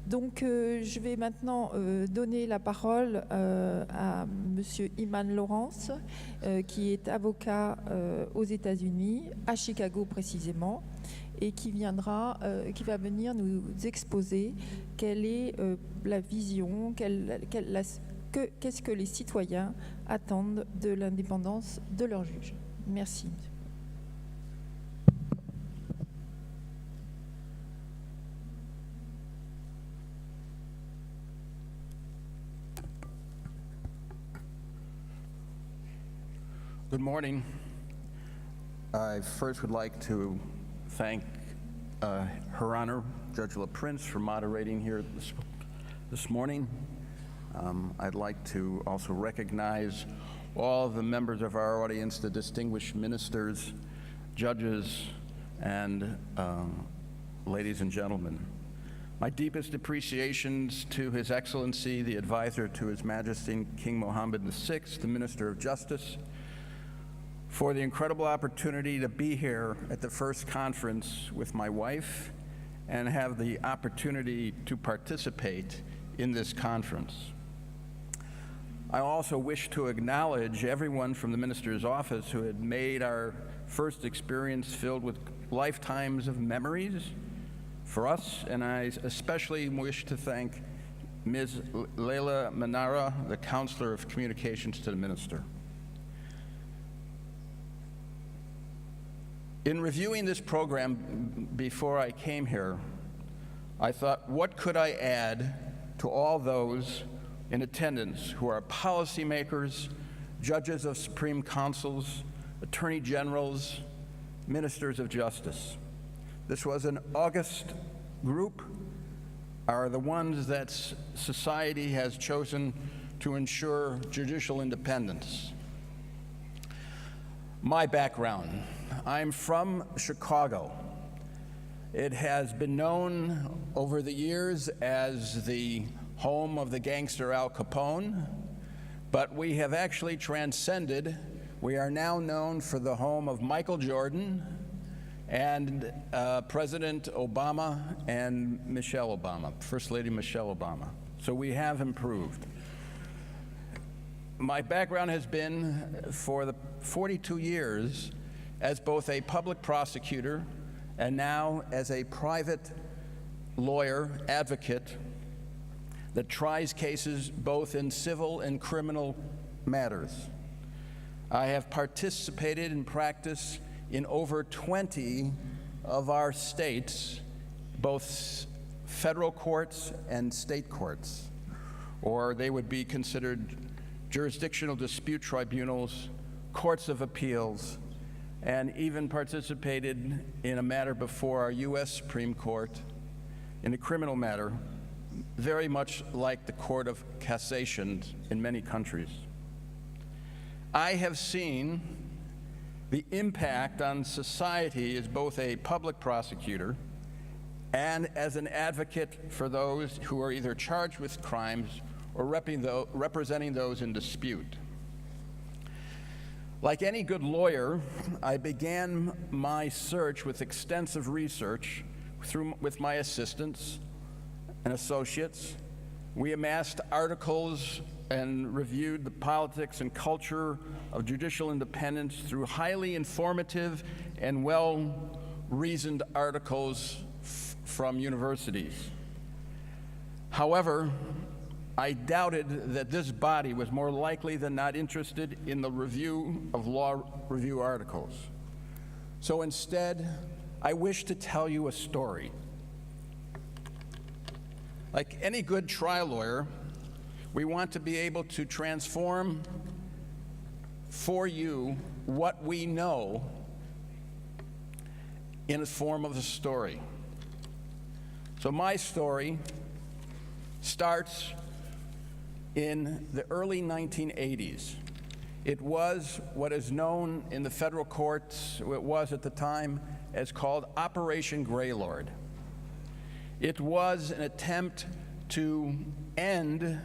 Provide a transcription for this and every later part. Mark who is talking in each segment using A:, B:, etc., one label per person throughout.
A: Donc, je vais maintenant donner la parole à Monsieur HYMAN Lawrence, qui est avocat aux États-Unis, à Chicago précisément, et qui va venir nous exposer quelle est la vision, qu'est-ce que les citoyens attendent de l'indépendance de leurs juges. Merci.
B: Good morning. I first would like to thank Her Honor, Judge LaPrince, for moderating here this morning. I'd like to also recognize all the members of our audience, the distinguished ministers, judges, and ladies and gentlemen. My deepest appreciations to His Excellency, the Advisor to His Majesty King Mohammed VI, the Minister of Justice, for the incredible opportunity to be here at the first conference with my wife and have the opportunity to participate in this conference. I also wish to acknowledge everyone from the Minister's Office who had made our first experience filled with lifetimes of memories for us, and I especially wish to thank Ms. Leila Manara, the Counselor of Communications to the Minister. In reviewing this program before I came here, I thought, what could I add to all those in attendance who are policymakers, judges of Supreme Councils, attorney generals, ministers of justice? This was an august group, are the ones that society has chosen to ensure judicial independence. My background. I'm from Chicago. It has been known over the years as the home of the gangster Al Capone, but we have actually transcended. We are now known for the home of Michael Jordan and President Obama and Michelle Obama, First Lady Michelle Obama. So we have improved. My background has been for the 42 years as both a public prosecutor and now as a private lawyer, advocate, that tries cases both in civil and criminal matters. I have participated in practice in over 20 of our states, both federal courts and state courts, or they would be considered jurisdictional dispute tribunals, courts of appeals, and even participated in a matter before our U.S. Supreme Court in a criminal matter, very much like the Court of Cassation in many countries. I have seen the impact on society as both a public prosecutor and as an advocate for those who are either charged with crimes or representing those in dispute. Like any good lawyer, I began my search with extensive research with my assistants and associates. We amassed articles and reviewed the politics and culture of judicial independence through highly informative and well-reasoned articles from universities. However, I doubted that this body was more likely than not interested in the review of law review articles. So instead, I wish to tell you a story. Like any good trial lawyer, we want to be able to transform for you what we know in the form of a story. So my story starts in the early 1980s. It was what is known in the federal courts, it was at the time, as called Operation Greylord. It was an attempt to end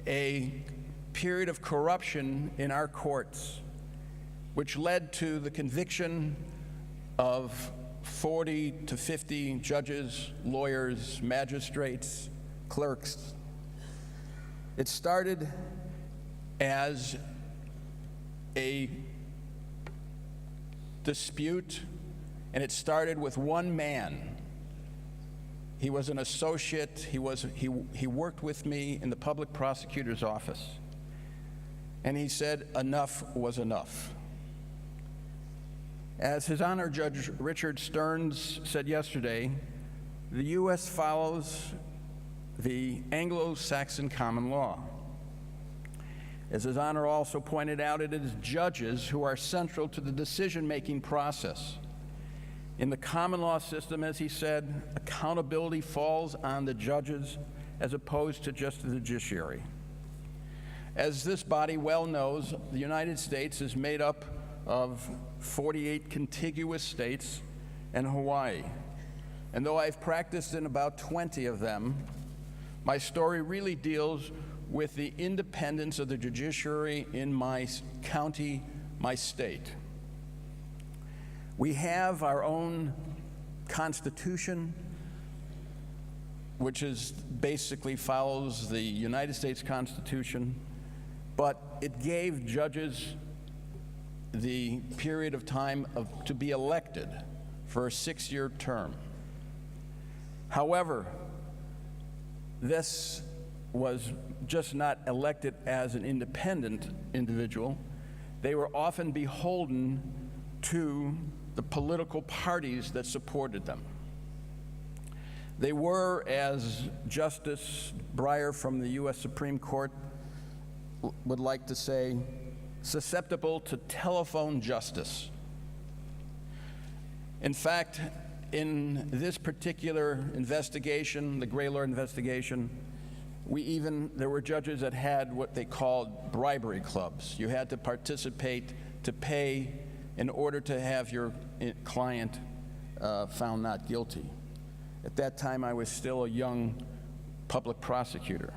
B: a period of corruption in our courts, which led to the conviction of 40 to 50 judges, lawyers, magistrates, clerks. It started as a dispute, and it started with one man. He was an associate. He worked with me in the public prosecutor's office. And he said enough was enough. As His Honor Judge Richard Stearns said yesterday, the U.S. follows the Anglo-Saxon common law. As His Honor also pointed out, it is judges who are central to the decision-making process. In the common law system, as he said, accountability falls on the judges as opposed to just the judiciary. As this body well knows, the United States is made up of 48 contiguous states and Hawaii. And though I've practiced in about 20 of them, my story really deals with the independence of the judiciary in my county, my state. We have our own Constitution, which is basically follows the United States Constitution, but it gave judges the period of time to be elected for a 6-year term. However, this was just not elected as an independent individual. They were often beholden to the political parties that supported them. They were, as Justice Breyer from the U.S. Supreme Court would like to say, susceptible to telephone justice. In fact, in this particular investigation, the Graylor investigation, there were judges that had what they called bribery clubs. You had to participate to pay in order to have your client found not guilty. At that time, I was still a young public prosecutor.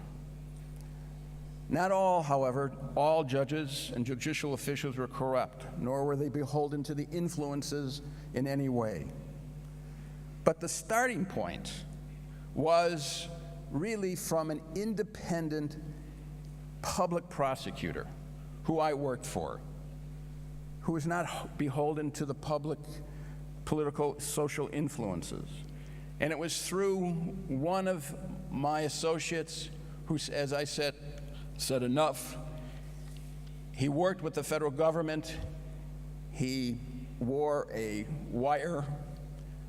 B: Not all, however, all judges and judicial officials were corrupt, nor were they beholden to the influences in any way. But the starting point was really from an independent public prosecutor who I worked for, who was not beholden to the public political social influences. And it was through one of my associates who, as I said enough. He worked with the federal government. He wore a wire.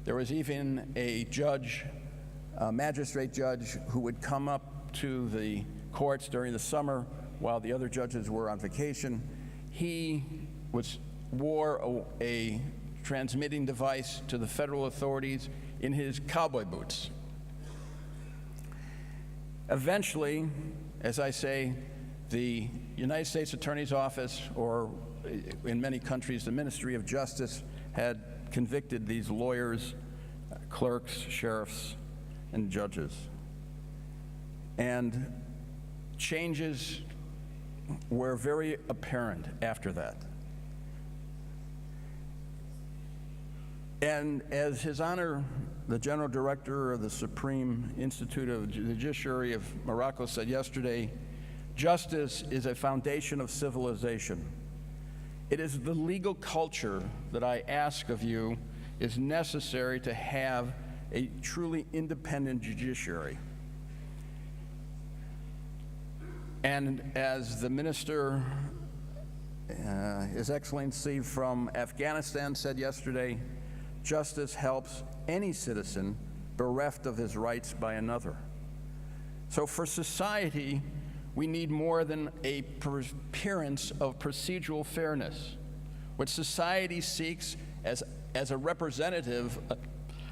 B: There was even a judge, a magistrate judge, who would come up to the courts during the summer while the other judges were on vacation. He wore a transmitting device to the federal authorities in his cowboy boots. Eventually, as I say, the United States Attorney's Office, or in many countries, the Ministry of Justice, had convicted these lawyers, clerks, sheriffs, and judges. And changes were very apparent after that. And as His Honor, the General Director of the Supreme Institute of the Judiciary of Morocco said yesterday, justice is a foundation of civilization. It is the legal culture that I ask of you is necessary to have a truly independent judiciary. And as the Minister, His Excellency from Afghanistan said yesterday, justice helps any citizen bereft of his rights by another. So for society, we need more than a appearance of procedural fairness. What society seeks as a representative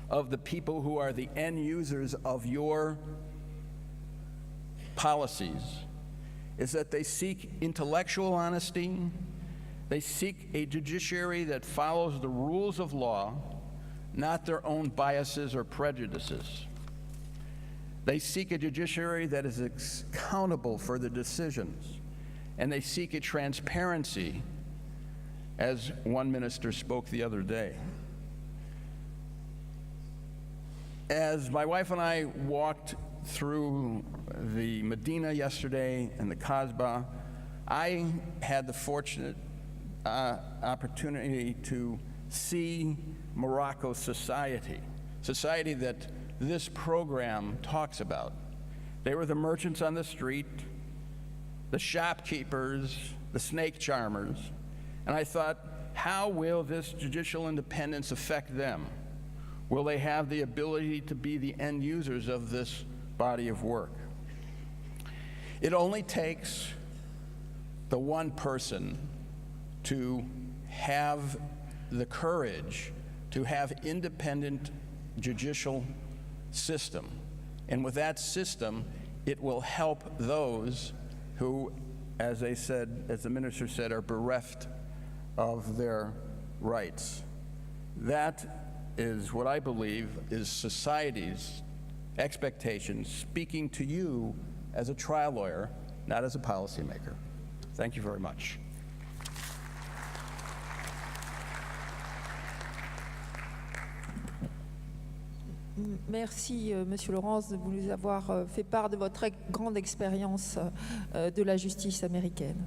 B: of the people who are the end users of your policies is that they seek intellectual honesty, they seek a judiciary that follows the rules of law, not their own biases or prejudices. They seek a judiciary that is accountable for the decisions, and they seek a transparency, as one minister spoke the other day. As my wife and I walked through the Medina yesterday and the Kasbah, I had the fortunate opportunity to see Morocco's society that this program talks about. They were the merchants on the street, the shopkeepers, the snake charmers, and I thought, how will this judicial independence affect them? Will they have the ability to be the end users of this body of work? It only takes the one person to have the courage to have independent judicial system. And with that system, it will help those who, as they said, as the minister said, are bereft of their rights. That is what I believe is society's expectations, speaking to you as a trial lawyer, not as a policymaker. Thank you very much.
A: Merci, Monsieur Laurence, de nous avoir fait part de votre grande expérience de la justice américaine.